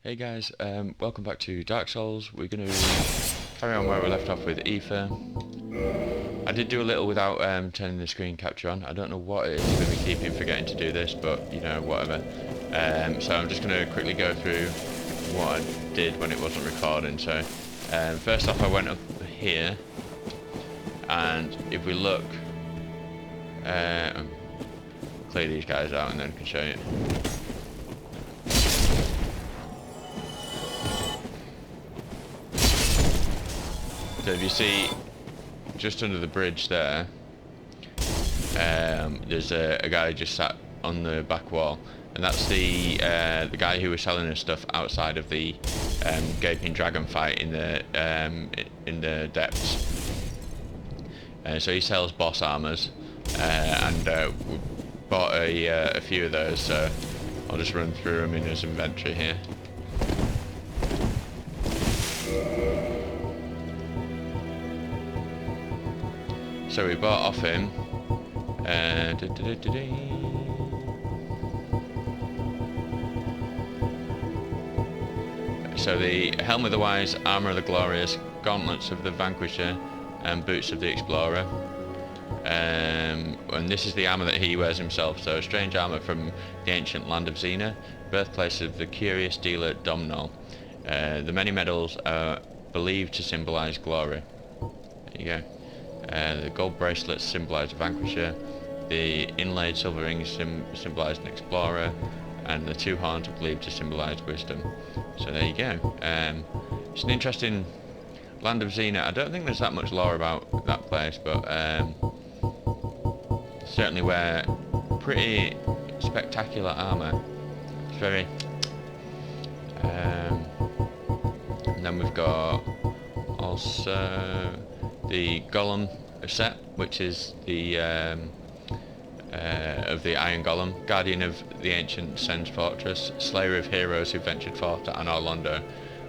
Hey guys, welcome back to Dark Souls. We're going to carry on where we left off with Aoife. I did do a little without turning the screen capture on. I don't know what it is with me keeping forgetting to do this, but you know, whatever. So I'm just going to quickly go through what I did when it wasn't recording. So first off I went up here, and if we look, clear these guys out and then I can show you. So if you see, just under the bridge there, there's a guy just sat on the back wall, and that's the guy who was selling us stuff outside of the gaping dragon fight in the depths. So he sells boss armors, and we bought a few of those. So I'll just run through them in his inventory here. So we bought off him. So the Helm of the Wise, Armour of the Glorious, Gauntlets of the Vanquisher, and Boots of the Explorer. And this is the armour that he wears himself. So strange armour from the ancient land of Xena, birthplace of the curious dealer Domhnall. The many medals are believed to symbolise glory. There you go. The gold bracelets symbolise a vanquisher, the inlaid silver rings symbolise an explorer, and the two horns are believed to symbolise wisdom. So there you go. It's an interesting land of Xena. I don't think there's that much lore about that place, but certainly wear pretty spectacular armour. It's very... and then we've got also the Golem set, which is the of the Iron Golem, guardian of the ancient Sen's fortress, slayer of heroes who ventured forth to Anor Londo.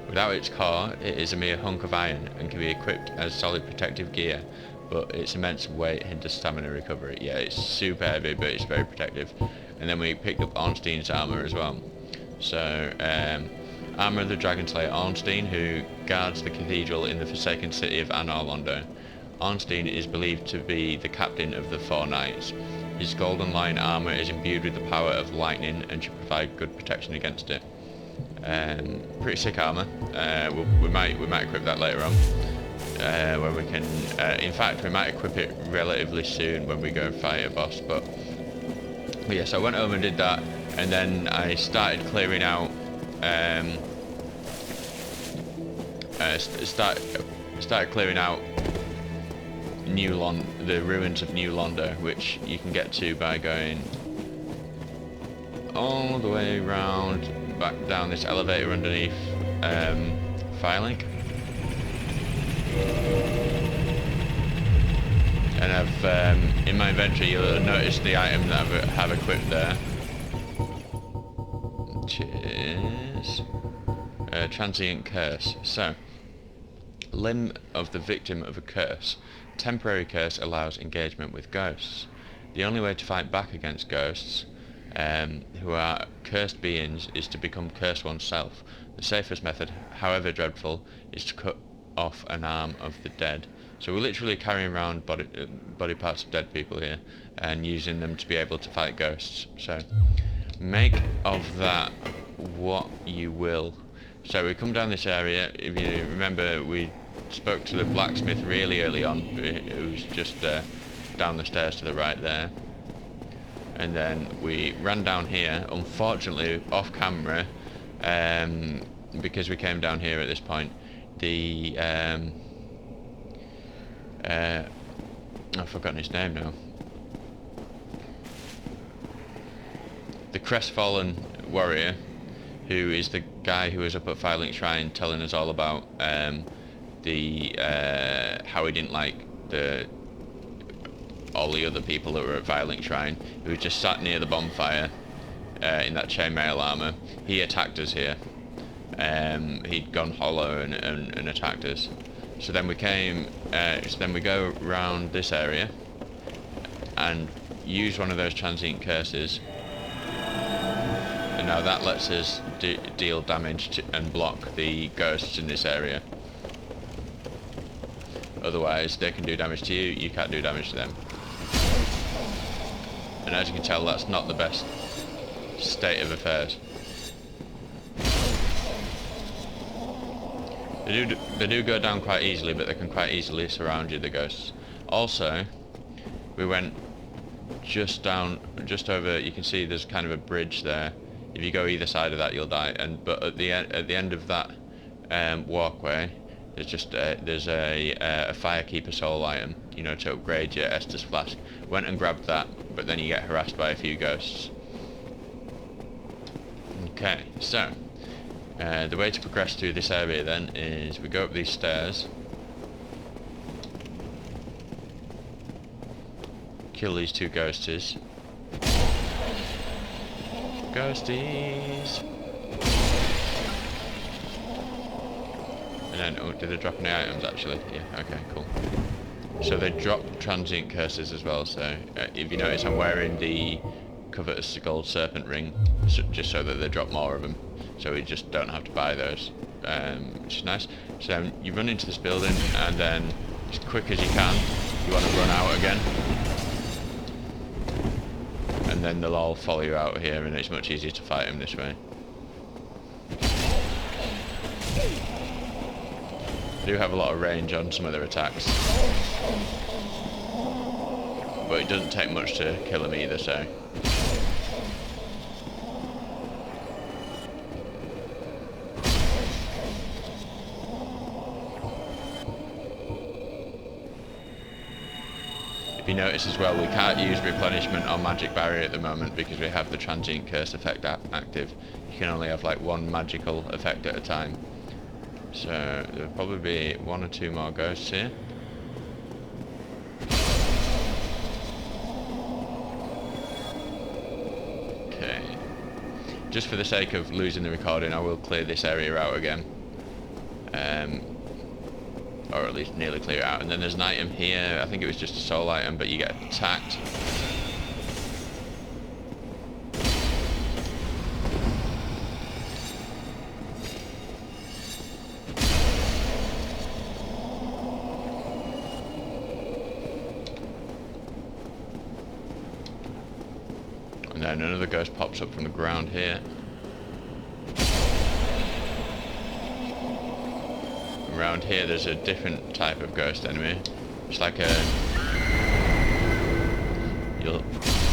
Without its core, it is a mere hunk of iron and can be equipped as solid protective gear, but its immense weight hinders stamina recovery. Yeah, it's super heavy, but it's very protective. And then we picked up Ornstein's armour as well. So, armour of the Dragon Slayer Ornstein, who guards the cathedral in the forsaken city of Anor Londo. Ornstein is believed to be the captain of the Four Knights. His golden lion armour is imbued with the power of lightning and should provide good protection against it. Pretty sick armour. We might equip that later on, where we can. In fact, we might equip it relatively soon when we go and fight a boss. But yeah, so I went over and did that, and then I started clearing out. Started clearing out the ruins of New Londo, which you can get to by going all the way around, back down this elevator underneath Firelink. And I've in my inventory, you'll notice the item that I have equipped there, which is Transient Curse. So, limb of the victim of a curse. Temporary curse allows engagement with ghosts. The only way to fight back against ghosts, who are cursed beings, is to become cursed oneself. The safest method, however dreadful, is to cut off an arm of the dead. So we're literally carrying around body parts of dead people here and using them to be able to fight ghosts. So make of that what you will. So we come down this area. If you remember, we spoke to the blacksmith really early on, who's just down the stairs to the right there. And then we ran down here, unfortunately off camera, because we came down here at this point. The I've forgotten his name now. The crestfallen warrior, who is the guy who was up at Firelink Shrine telling us all about how he didn't like all the other people that were at Firelink Shrine, who just sat near the bonfire in that chainmail armour. He attacked us here. He'd gone hollow and attacked us. So then we go around this area and use one of those transient curses, and now that lets us deal damage and block the ghosts in this area. Otherwise, they can do damage to you, you can't do damage to them. And as you can tell, that's not the best state of affairs. They do go down quite easily, but they can quite easily surround you, the ghosts. Also, we went just over. You can see there's kind of a bridge there. If you go either side of that, you'll die. But at the end of that walkway, there's a firekeeper soul item, you know, to upgrade your Estus flask. Went and grabbed that, but then you get harassed by a few ghosts. Okay, so the way to progress through this area then is we go up these stairs, kill these two ghosties. Ghosties! And then, oh, did they drop any items actually? Yeah, okay, cool. So they drop transient curses as well, so if you notice I'm wearing the covetous gold serpent ring, just so that they drop more of them, so we just don't have to buy those, which is nice. So you run into this building, and then as quick as you can, you want to run out again. And then they'll all follow you out here, and it's much easier to fight them this way. They do have a lot of range on some of their attacks, but it doesn't take much to kill them either, so... If you notice as well, we can't use replenishment or magic barrier at the moment because we have the transient curse effect active. You can only have like one magical effect at a time. So there'll probably be one or two more ghosts here. Okay. Just for the sake of losing the recording, I will clear this area out again. Or at least nearly clear it out. And then there's an item here, I think it was just a soul item, but you get attacked. And then another ghost pops up from the ground here. Around here there's a different type of ghost enemy. It's like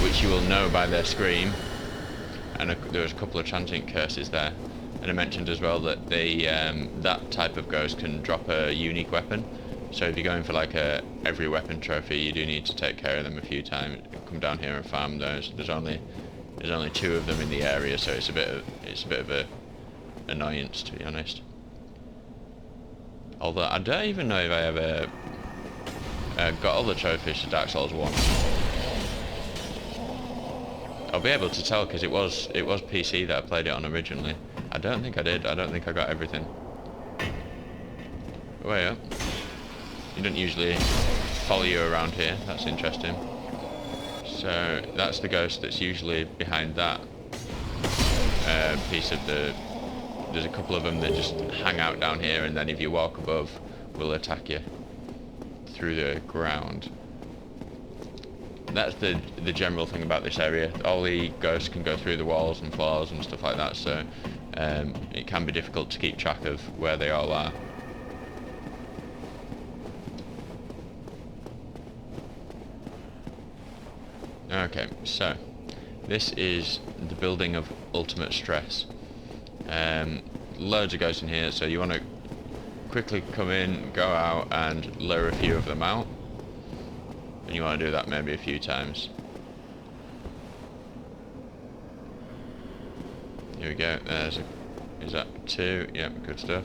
which you will know by their scream. And there was a couple of transient curses there. And I mentioned as well that that type of ghost can drop a unique weapon. So if you're going for like every weapon trophy, you do need to take care of them a few times. Come down here and farm those. There's only two of them in the area, so it's a bit of a annoyance, to be honest. Although I don't even know if I ever got all the trophies to Dark Souls 1. I'll be able to tell because it was PC that I played it on originally. I don't think I did. I don't think I got everything. Way up. You don't usually follow you around here. That's interesting. So that's the ghost that's usually behind that piece of the... There's a couple of them that just hang out down here, and then if you walk above, will attack you through the ground. That's the general thing about this area. All the ghosts can go through the walls and floors and stuff like that, so it can be difficult to keep track of where they all are. Okay, so this is the building of ultimate stress. Loads of ghosts in here, so you want to quickly come in, go out, and lure a few of them out. And you want to do that maybe a few times. Here we go. Is that two? Yep, good stuff.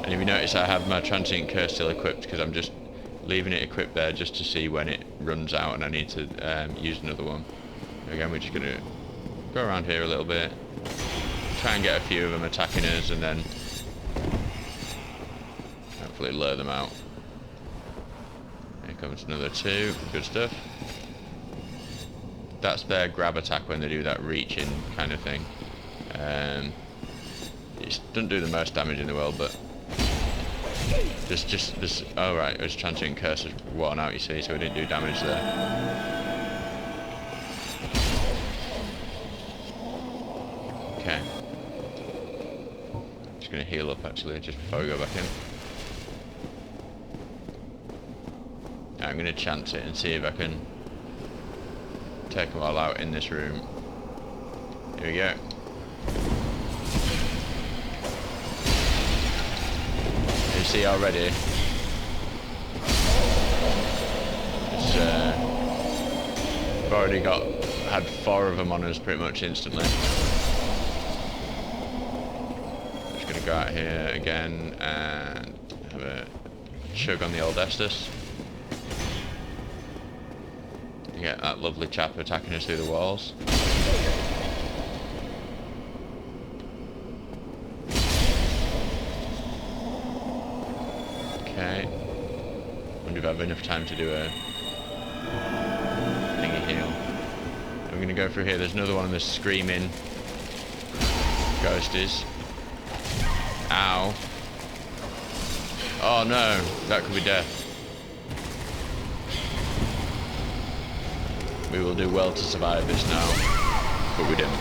And if you notice, I have my transient curse still equipped because I'm just leaving it equipped there just to see when it runs out and I need to use another one. Again, we're just going to go around here a little bit, try and get a few of them attacking us, and then hopefully lure them out. comes another 2. Good stuff. That's their grab attack when they do that reaching kind of thing. It doesn't do the most damage in the world, but just this. Oh right, it was transient curse is worn out. You see, so it didn't do damage there. Okay. Just gonna heal up actually, just before we go back in. I'm gonna chance it and see if I can take them all out in this room. Here we go. You see already, it's, we've already had 4 of them on us pretty much instantly. Just gonna go out here again and have a chug on the old Estus. You get that lovely chap attacking us through the walls. Okay. Wonder if I have enough time to do a thingy heal. I'm gonna go through here. There's another one of the screaming ghosties. Ow. Oh no, that could be death. We will do well to survive this now, but we didn't.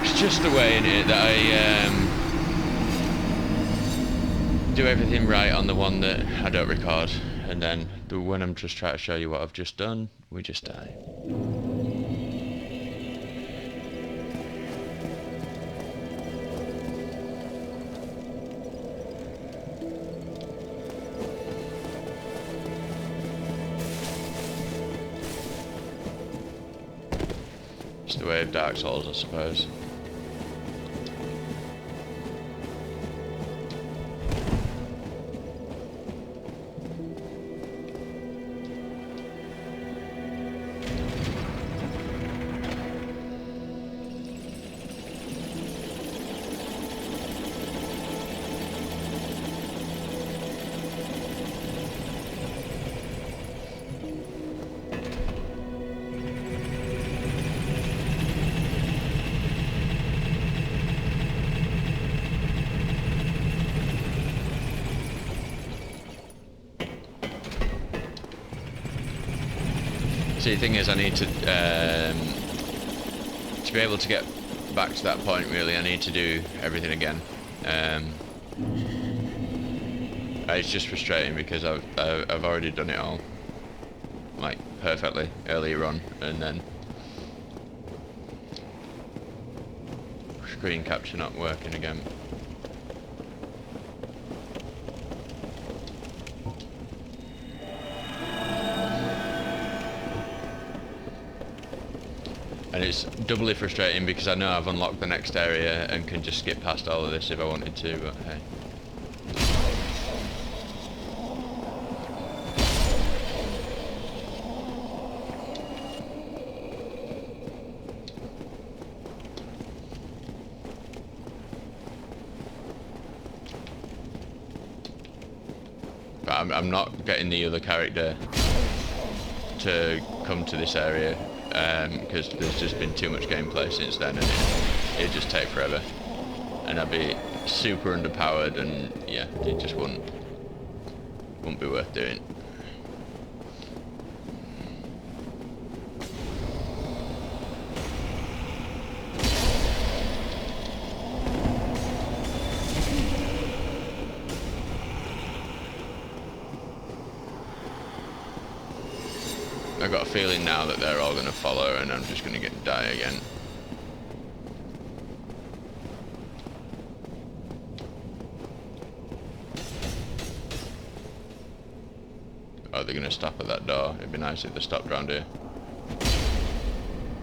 It's just the way in it that I do everything right on the one that I don't record, and then when I'm just trying to show you what I've just done, we just die. It's the way of Dark Souls, I suppose. See, the thing is, I need to be able to get back to that point. Really, I need to do everything again. It's just frustrating because I've already done it all, like perfectly earlier on, and then screen capture not working again. And it's doubly frustrating because I know I've unlocked the next area and can just skip past all of this if I wanted to, but hey. But I'm not getting the other character to come to this area. Because there's just been too much gameplay since then, and it'd just take forever, and I'd be super underpowered, and yeah, it just wouldn't be worth doing. I've got a feeling now that they're all going to follow and I'm just going to die again. Oh, they're going to stop at that door. It'd be nice if they stopped round here.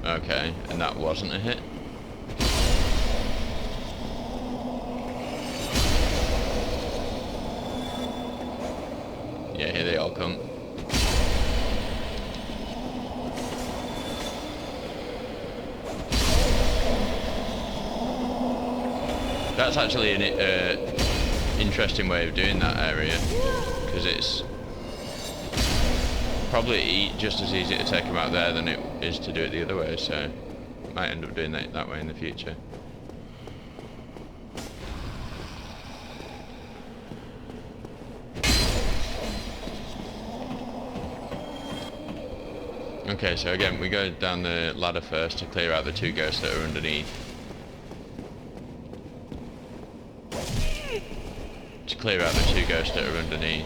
Okay, and that wasn't a hit. Yeah, here they all come. That's actually an interesting way of doing that area, because it's probably just as easy to take him out there than it is to do it the other way, so might end up doing that way in the future. Okay, so again, we go down the ladder first to clear out the 2 ghosts that are underneath. To clear out the 2 ghosts that are underneath.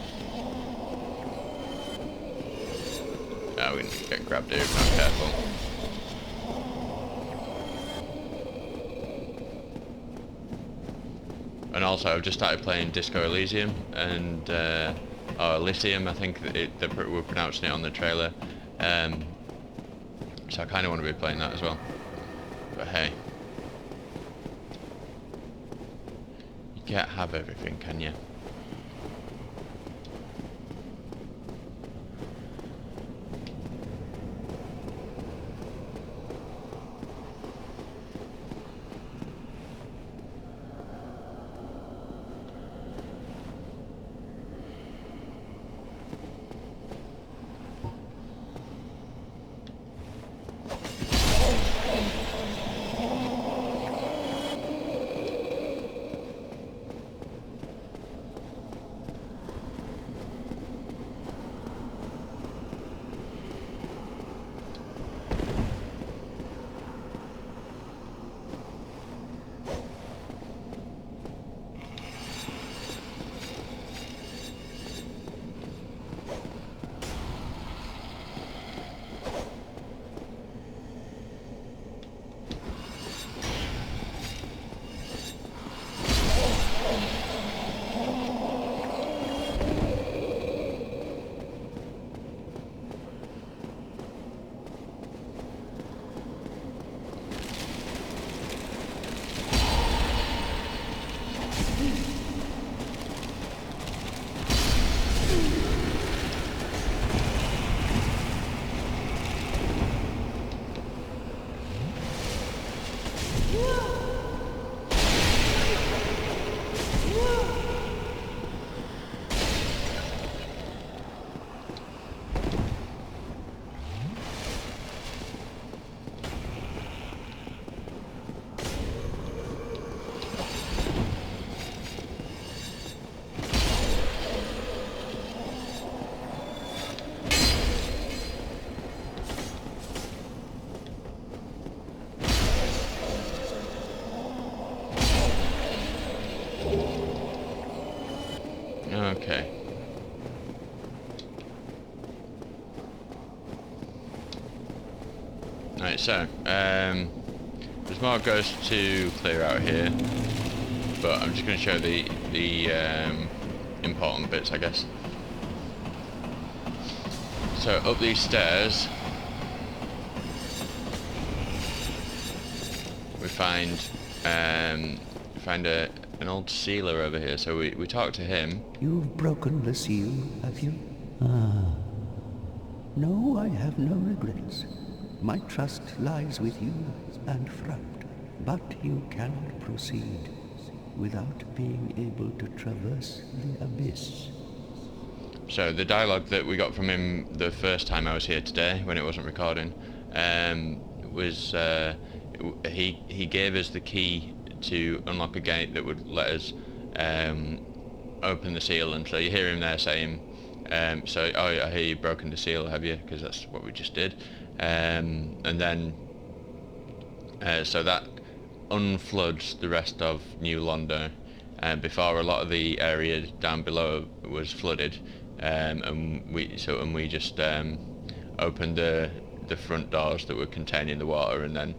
Oh, we can get grabbed here if we're not careful. And also, I've just started playing Disco Elysium and or Elysium, I think we're pronouncing it on the trailer. So I kind of want to be playing that as well. But hey, you can't have everything, can you? Okay. Right, so, there's more ghosts to clear out here, but I'm just going to show the important bits, I guess. So, up these stairs, we find an old sealer over here, so we talk to him. You've broken the seal, have you? Ah. No, I have no regrets. My trust lies with you and Fraud, but you cannot proceed without being able to traverse the abyss. So the dialogue that we got from him the first time I was here today, when it wasn't recording, was he gave us the key to unlock a gate that would let us open the seal, and so you hear him there saying, so, oh, I hear you've broken the seal, have you? Because that's what we just did. And then, so that unfloods the rest of New Londo, before a lot of the area down below was flooded, and we just opened the front doors that were containing the water, and then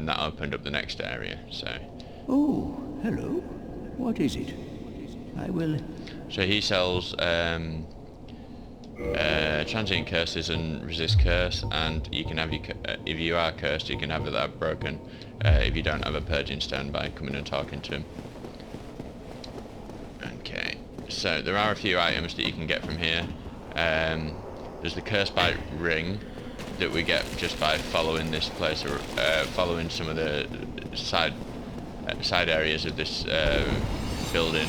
that opened up the next area. So. Oh, hello. What is it? I will. So he sells transient curses and resist curse, and you can have if you are cursed, you can have that broken if you don't have a purging stone by coming and talking to him. Okay, so there are a few items that you can get from here. There's the curse bite ring that we get just by following this place, or following some of the side areas of this building.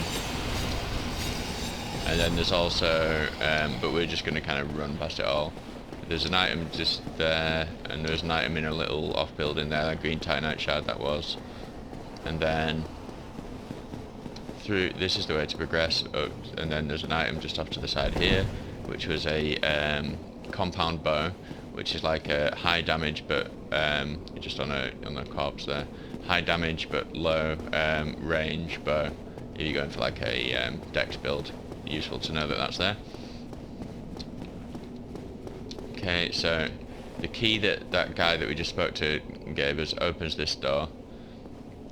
And then there's also, but we're just going to kind of run past it all. There's an item just there, and there's an item in a little off building there, that green titanite shard that was. And then through, this is the way to progress, and then there's an item just off to the side here, which was a compound bow, which is like a high damage but just on a corpse there, high damage but low range bow. If you're going for like a dex build, useful to know that that's there. Okay, so the key that guy that we just spoke to gave us opens this door,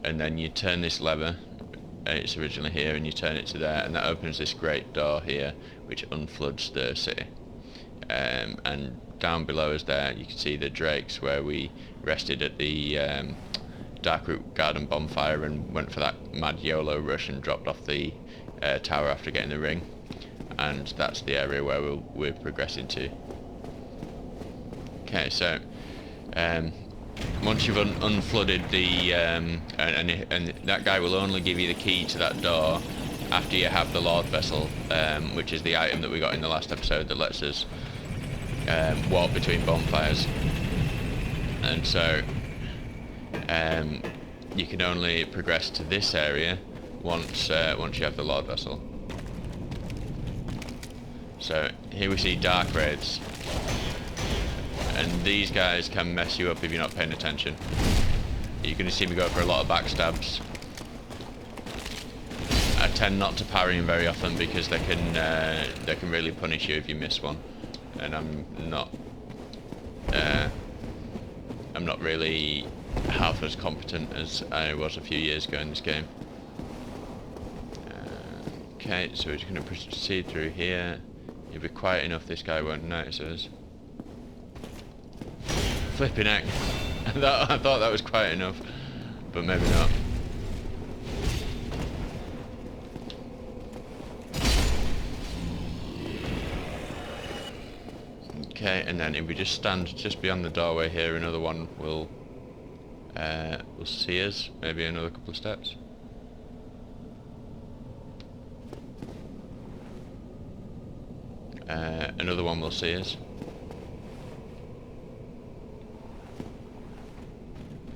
and then you turn this lever. It's originally here, and you turn it to there, and that opens this great door here, which unfloods the city. And down below us there, you can see the drakes where we rested at the Darkroot Garden bonfire and went for that mad YOLO rush and dropped off the tower after getting the ring. And that's the area where we're progressing to. Okay, so once you've unflooded the and that guy will only give you the key to that door after you have the Lord Vessel, which is the item that we got in the last episode that lets us walk between bonfires. And so you can only progress to this area once you have the Lord Vessel. So here we see dark raids. And these guys can mess you up if you're not paying attention. You're going to see me go for a lot of backstabs. I tend not to parry them very often because they can really punish you if you miss one, and I'm not really half as competent as I was a few years ago in this game. Okay, so we're just going to proceed through here. If we're quiet enough, this guy won't notice us. Flipping heck. I thought that was quiet enough, but maybe not. Okay, and then if we just stand just beyond the doorway here, another one will see us, maybe another couple of steps. Another one will see us.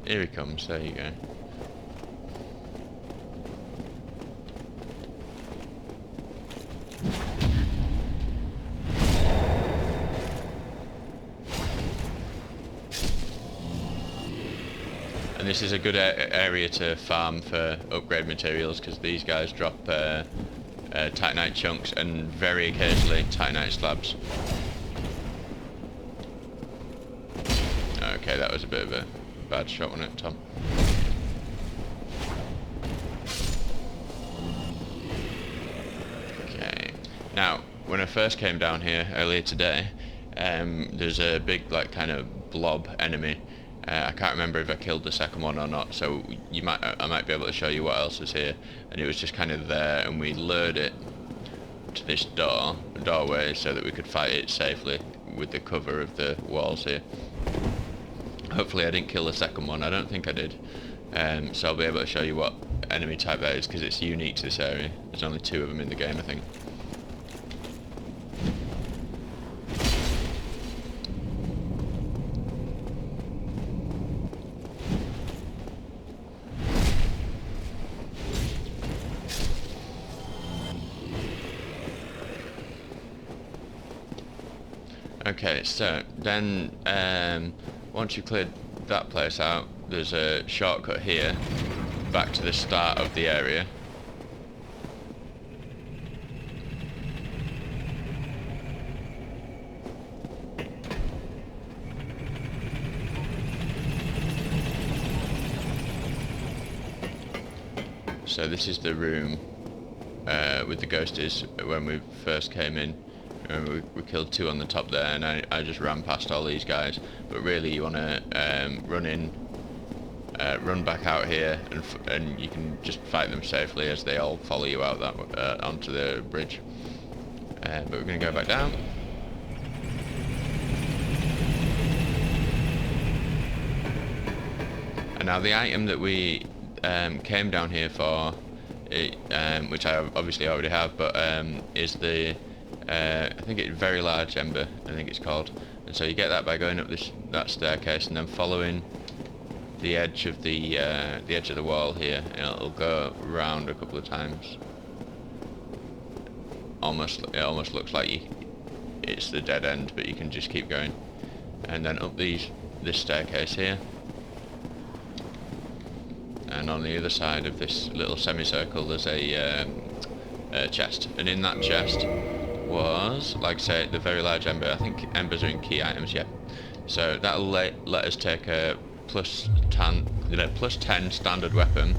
Here he comes, there you go. And this is a good area to farm for upgrade materials, because these guys drop titanite chunks and very occasionally titanite slabs. Okay, that was a bit of a bad shot, wasn't it, Tom? Okay. Now, when I first came down here earlier today, there's a big, like, kind of blob enemy. I can't remember if I killed the second one or not, so I might be able to show you what else is here. And it was just kind of there, and we lured it to this doorway so that we could fight it safely with the cover of the walls here. Hopefully I didn't kill the second one. I don't think I did. So I'll be able to show you what enemy type that is, because it's unique to this area. There's only 2 of them in the game, I think. Okay, so then once you've cleared that place out, there's a shortcut here back to the start of the area. So this is the room with the ghosties when we first came in. We killed 2 on the top there, and I just ran past all these guys. But really, you want to run back out here, and you can just fight them safely as they all follow you out that onto the bridge. But we're going to go back down. And now the item that we came down here for which I obviously already have, but is the I think it's very large ember, I think it's called. And so you get that by going up that staircase and then following the edge of the wall here, and it'll go round a couple of times. It almost looks like it's the dead end, but you can just keep going. And then up this staircase here, and on the other side of this little semicircle there's a chest, and in that chest was, like I say, the very large ember. I think embers are in key items, yeah. So that'll let us take a plus 10 standard weapon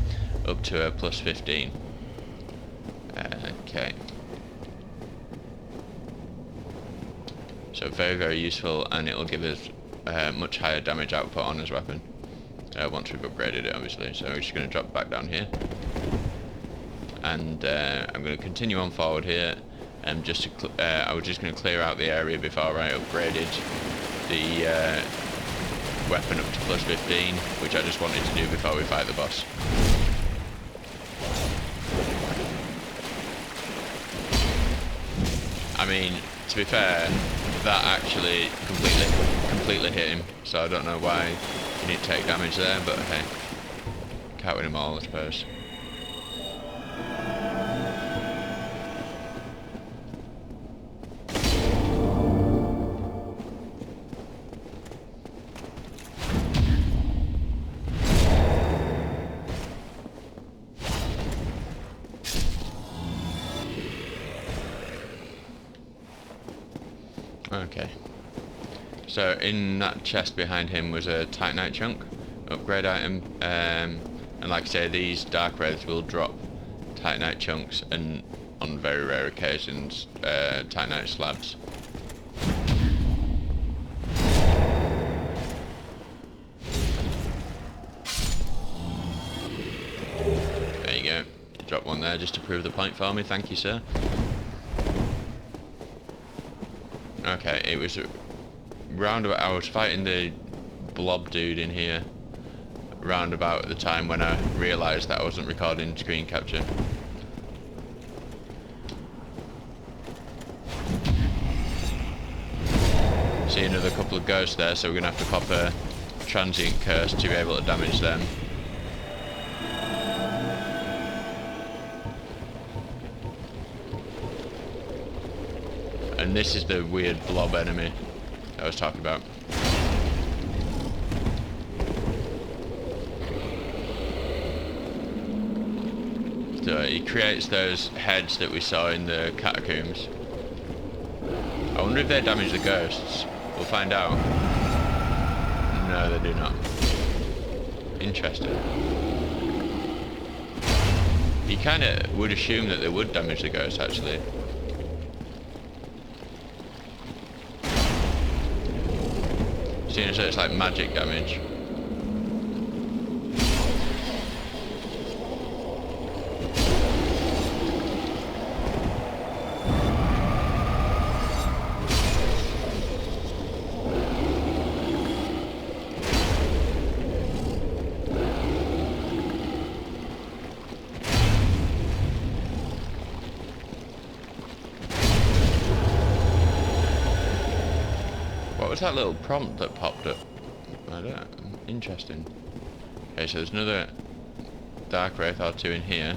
up to a plus 15. Okay. So very, very useful, and it'll give us much higher damage output on his weapon once we've upgraded it, obviously. So we're just going to drop back down here, and I'm going to continue on forward here. And I was just going to clear out the area before I upgraded the weapon up to plus 15, which I just wanted to do before we fight the boss. I mean, to be fair, that actually completely hit him, so I don't know why you need to take damage there, but hey, can't win them all, I suppose. Okay, so in that chest behind him was a Titanite chunk, upgrade item, and like I say, these dark wraiths will drop Titanite chunks, and on very rare occasions Titanite slabs. There you go, drop one there just to prove the point for me, thank you sir. Okay, it was roundabout. I was fighting the blob dude in here roundabout at the time when I realised that I wasn't recording screen capture. See another couple of ghosts there, so we're gonna have to pop a transient curse to be able to damage them. And this is the weird blob enemy I was talking about. So he creates those heads that we saw in the catacombs. I wonder if they damage the ghosts. We'll find out. No, they do not. Interesting. You kind of would assume that they would damage the ghosts, actually. Seeing as though it's like magic damage. What was that little prompt that popped up? I don't know. Interesting. Okay, so there's another dark wraith or two in here.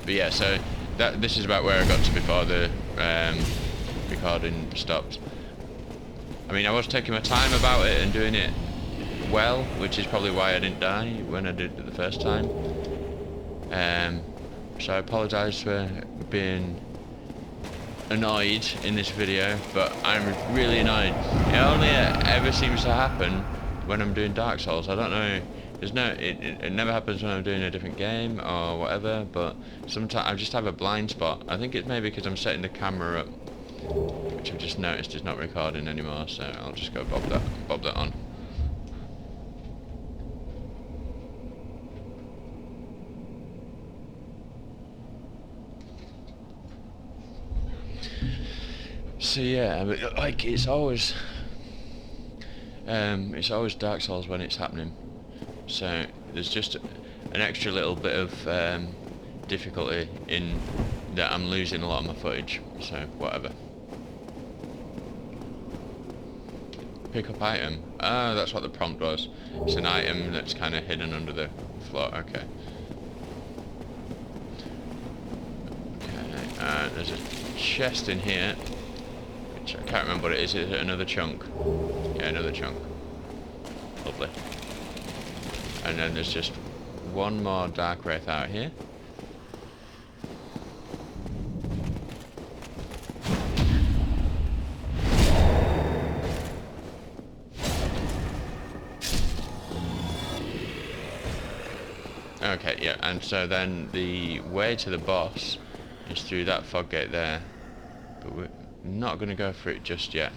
But yeah, so this is about where I got to before the recording stopped. I mean, I was taking my time about it and doing it well, which is probably why I didn't die when I did it the first time. So I apologise for being annoyed in this video, but I'm really annoyed. It only ever seems to happen when I'm doing Dark Souls. I don't know, it never happens when I'm doing a different game or whatever, but sometimes I just have a blind spot. I think it's maybe because I'm setting the camera up, which I've just noticed is not recording anymore, so I'll just go bob that on. So yeah, but like it's always Dark Souls when it's happening. So there's just an extra little bit of difficulty in that I'm losing a lot of my footage, so whatever. Pick up item. Oh, that's what the prompt was. It's an item that's kind of hidden under the floor. Okay. Okay, there's a chest in here, which I can't remember what it is. Is it another chunk? Yeah, another chunk. Lovely. And then there's just one more dark wraith out here. Okay, yeah, and so then the way to the boss is through that fog gate there, but we're not going to go for it just yet,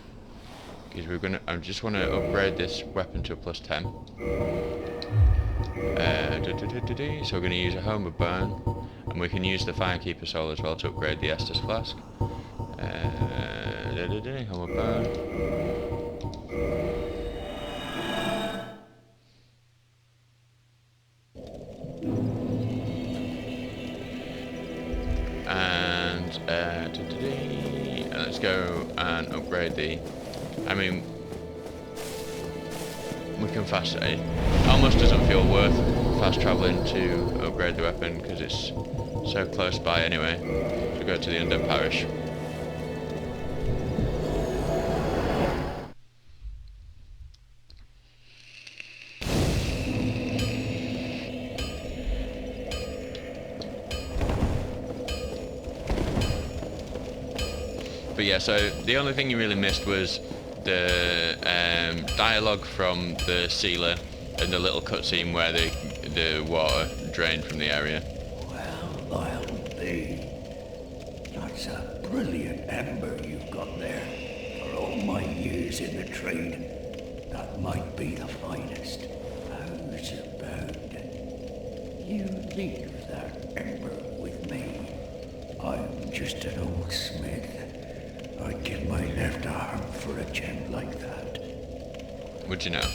because we're going to. I just want to upgrade this weapon to a +10. So we're going to use a Home of Burn, and we can use the Firekeeper Soul as well to upgrade the Estus Flask. Home of Burn. And let's go and upgrade the. I mean, we can fast. It almost doesn't feel worth fast traveling to upgrade the weapon because it's so close by anyway. So go to the Undead Parish. But yeah, so the only thing you really missed was the dialogue from the sealer and the little cutscene where the water drained from the area. Well, I'll be. That's a brilliant ember you've got there. For all my years in the trade, that might be the finest. How's about you leave that ember with me? I'm just an old smith. I'd give my left arm for a gem like that. Would you know?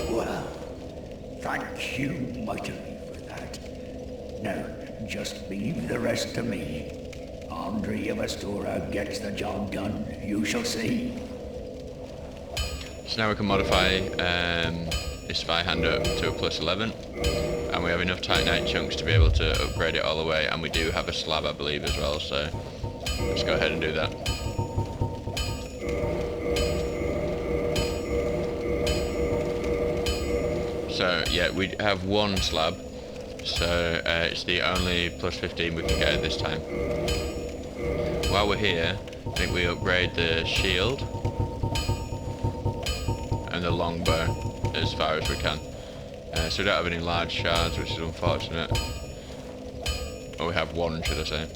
Well, thank you mightily for that. Now, just leave the rest to me. Andre of Astora gets the job done. You shall see. So now we can modify this Firehand up to a +11, and we have enough Titanite chunks to be able to upgrade it all the way, and we do have a slab, I believe, as well, so let's go ahead and do that. So yeah, we have one slab, so it's the only +15 we can get at this time. While we're here, I think we upgrade the shield and the longbow as far as we can. So we don't have any large shards, which is unfortunate. Or we have one, should I say.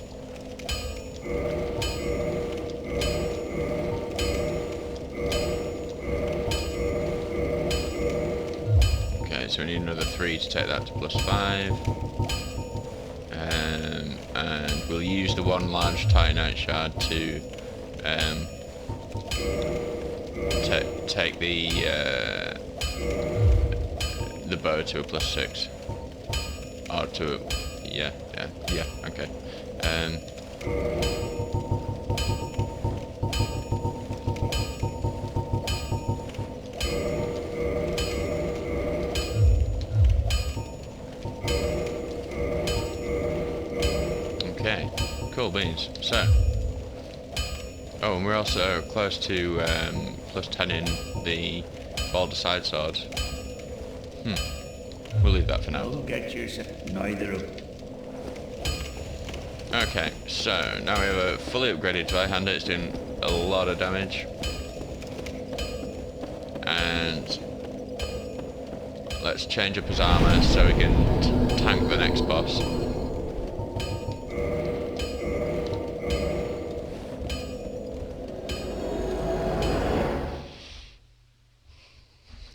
Okay, so we need another 3 to take that to +5. And we'll use the one large Titanite shard to take the bow to a +6. Or to a, yeah, okay. Okay, cool beans. So, oh, and we're also close to +10 in the Balder side swords. We'll leave that for now. I'll get you neither of. Okay, so now we have a fully upgraded Zweihander. It's doing a lot of damage. And let's change up his armor so we can tank the next boss.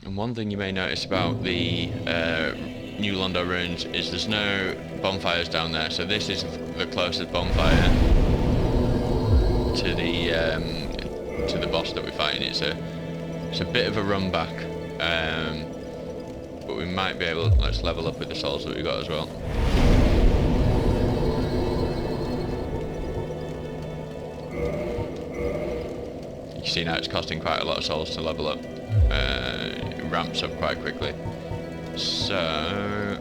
And one thing you may notice about the new Londo ruins is there's no bonfires down there, so this is the closest bonfire to the boss that we're fighting. It's a bit of a run back. but we might be able... Let's level up with the souls that we got as well. You can see now it's costing quite a lot of souls to level up. It ramps up quite quickly. So...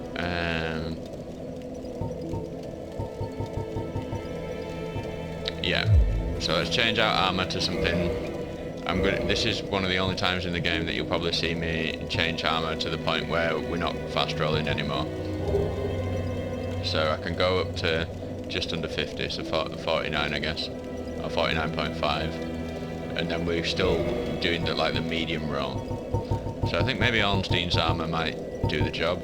yeah. So let's change our armor to something... This is one of the only times in the game that you'll probably see me change armor to the point where we're not fast rolling anymore. So I can go up to just under 50, so 49 I guess, or 49.5, and then we're still doing the medium roll. So I think maybe Ornstein's armor might do the job.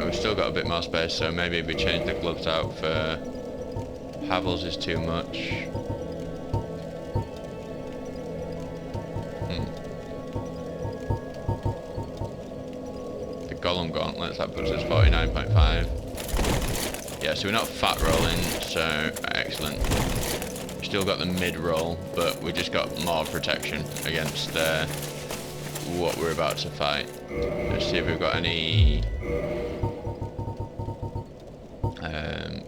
We've still got a bit more space, so maybe if we change the gloves out for... Havel's is too much. The Golem gauntlets, that puts us 49.5. Yeah, so we're not fat rolling, so excellent. Still got the mid roll, but we just got more protection against what we're about to fight. Let's see if we've got any...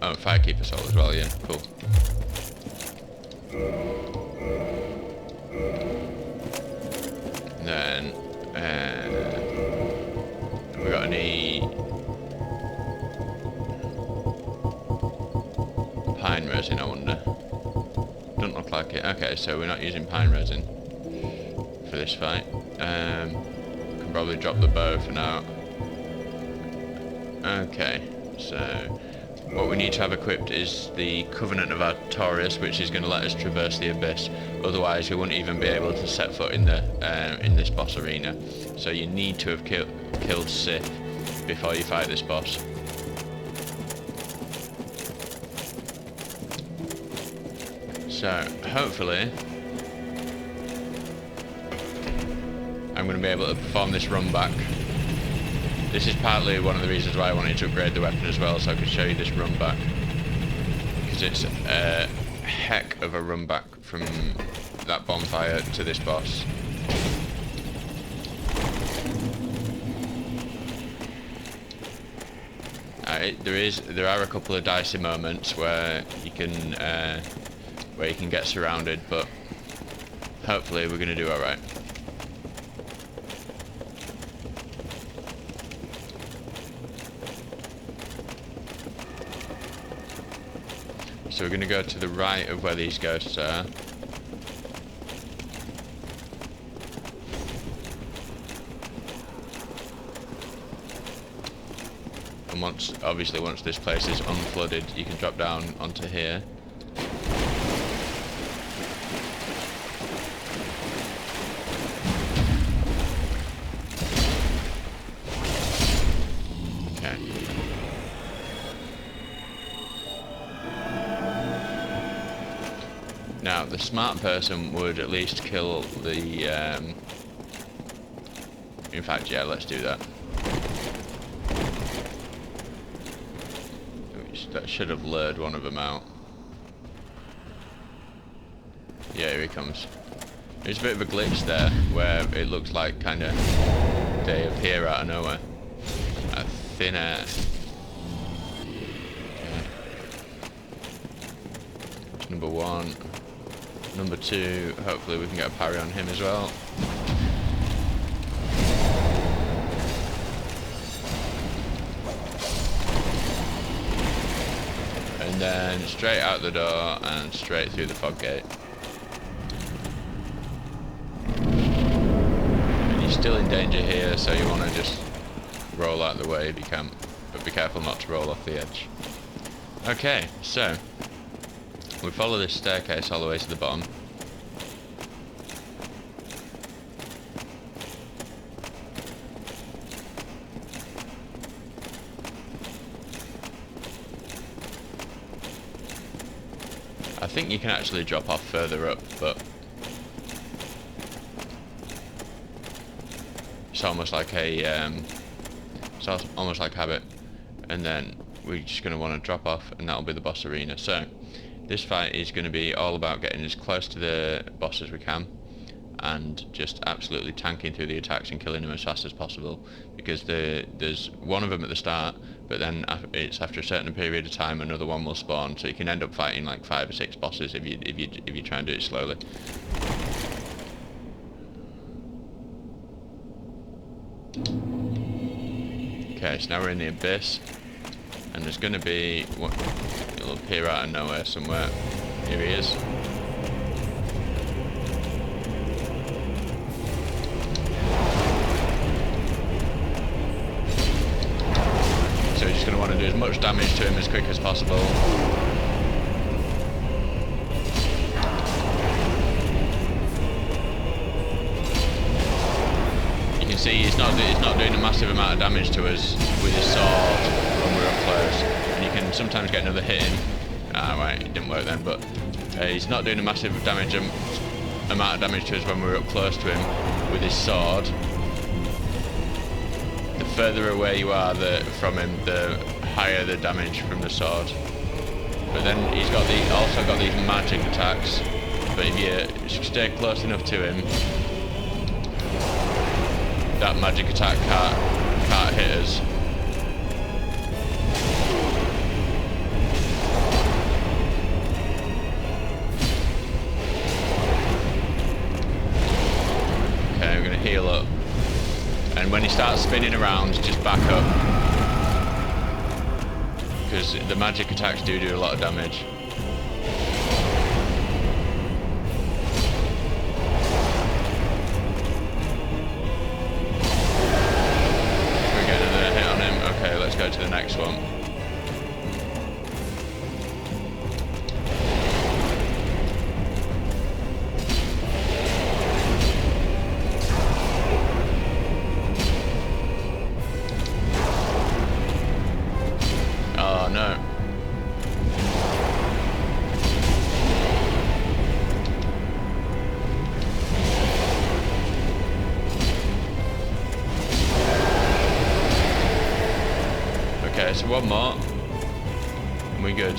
oh, Firekeeper soul as well, yeah, cool. Then, have we got any pine resin, I wonder? Doesn't look like it. Okay, so we're not using pine resin for this fight. Can probably drop the bow for now. Okay, so what we need to have equipped is the Covenant of Artorias, which is going to let us traverse the abyss. Otherwise, we wouldn't even be able to set foot in the in this boss arena. So you need to have killed Sith before you fight this boss. So hopefully, I'm going to be able to perform this run back. This is partly one of the reasons why I wanted to upgrade the weapon as well, so I could show you this run back. Because it's a heck of a run back from that bonfire to this boss. There are a couple of dicey moments where you can get surrounded, but hopefully we're going to do alright. So we're going to go to the right of where these ghosts are. And once this place is unflooded, you can drop down onto here. Okay. Now, the smart person would at least kill the... in fact, yeah, let's do that. That should have lured one of them out. Yeah, here he comes. There's a bit of a glitch there, where it looks like kind of they appear out of nowhere. A thin air. Okay. That's number one. Number two, hopefully we can get a parry on him as well. And then straight out the door and straight through the fog gate. And you're still in danger here, so you want to just roll out the way if you can, but be careful not to roll off the edge. Okay, so we follow this staircase all the way to the bottom. I think you can actually drop off further up, but it's almost like habit. And then we're just going to want to drop off, and that'll be the boss arena. So this fight is going to be all about getting as close to the boss as we can, and just absolutely tanking through the attacks and killing them as fast as possible, because there's one of them at the start, but then it's after a certain period of time another one will spawn, so you can end up fighting like 5 or 6 bosses if you try and do it slowly. Okay, so now we're in the abyss, and there's going to be it'll appear out of nowhere somewhere. Here he is. So you're just going to want to do as much damage to him as quick as possible. You can see he's not doing a massive amount of damage to us with his sword when we're up close. And you can sometimes get another hit in. Ah, right, it didn't work then, but he's not doing a massive amount of damage to us when we're up close to him with his sword. The further away you are from him, the higher the damage from the sword. But then he's also got these magic attacks. But if you stay close enough to him, that magic attack can't hit us. Okay, we're gonna heal up. And when he starts spinning around, just back up, because the magic attacks do a lot of damage. We get another hit on him. Okay, let's go to the next one. No. Okay, so one more, and we're good.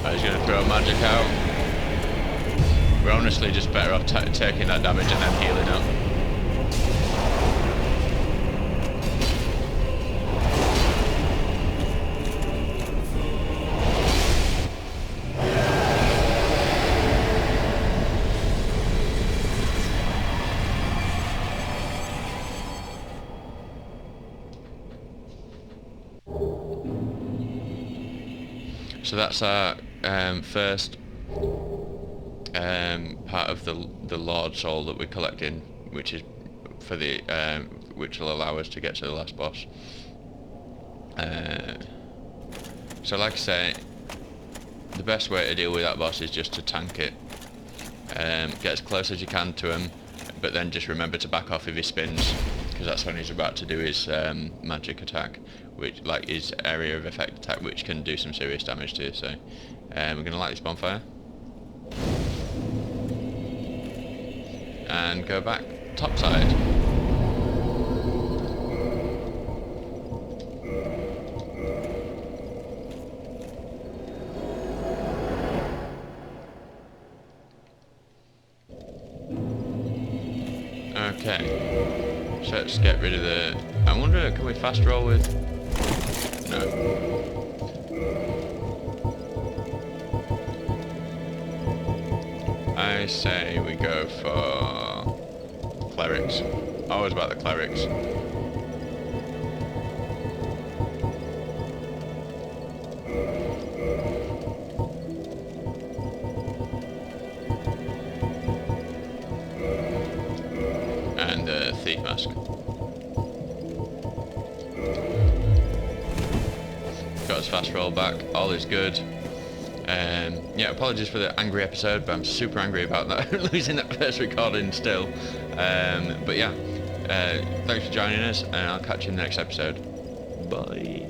He's going to throw magic out. We're honestly just better off taking that damage and then healing up. So that's our first part of the Lord Soul that we're collecting, which is for the which will allow us to get to the last boss. So like I say, the best way to deal with that boss is just to tank it. Get as close as you can to him, but then just remember to back off if he spins, because that's when he's about to do his magic attack, which like his area of effect attack, which can do some serious damage to you. So we're going to light this bonfire and go back topside. Okay, so let's get rid of the... I wonder, can we fast roll with... No. I say we go for clerics. Always about the clerics. And the thief mask. Got his fast roll back. All is good. Yeah, apologies for the angry episode, but I'm super angry about that, losing that first recording still. But yeah, thanks for joining us, and I'll catch you in the next episode. Bye.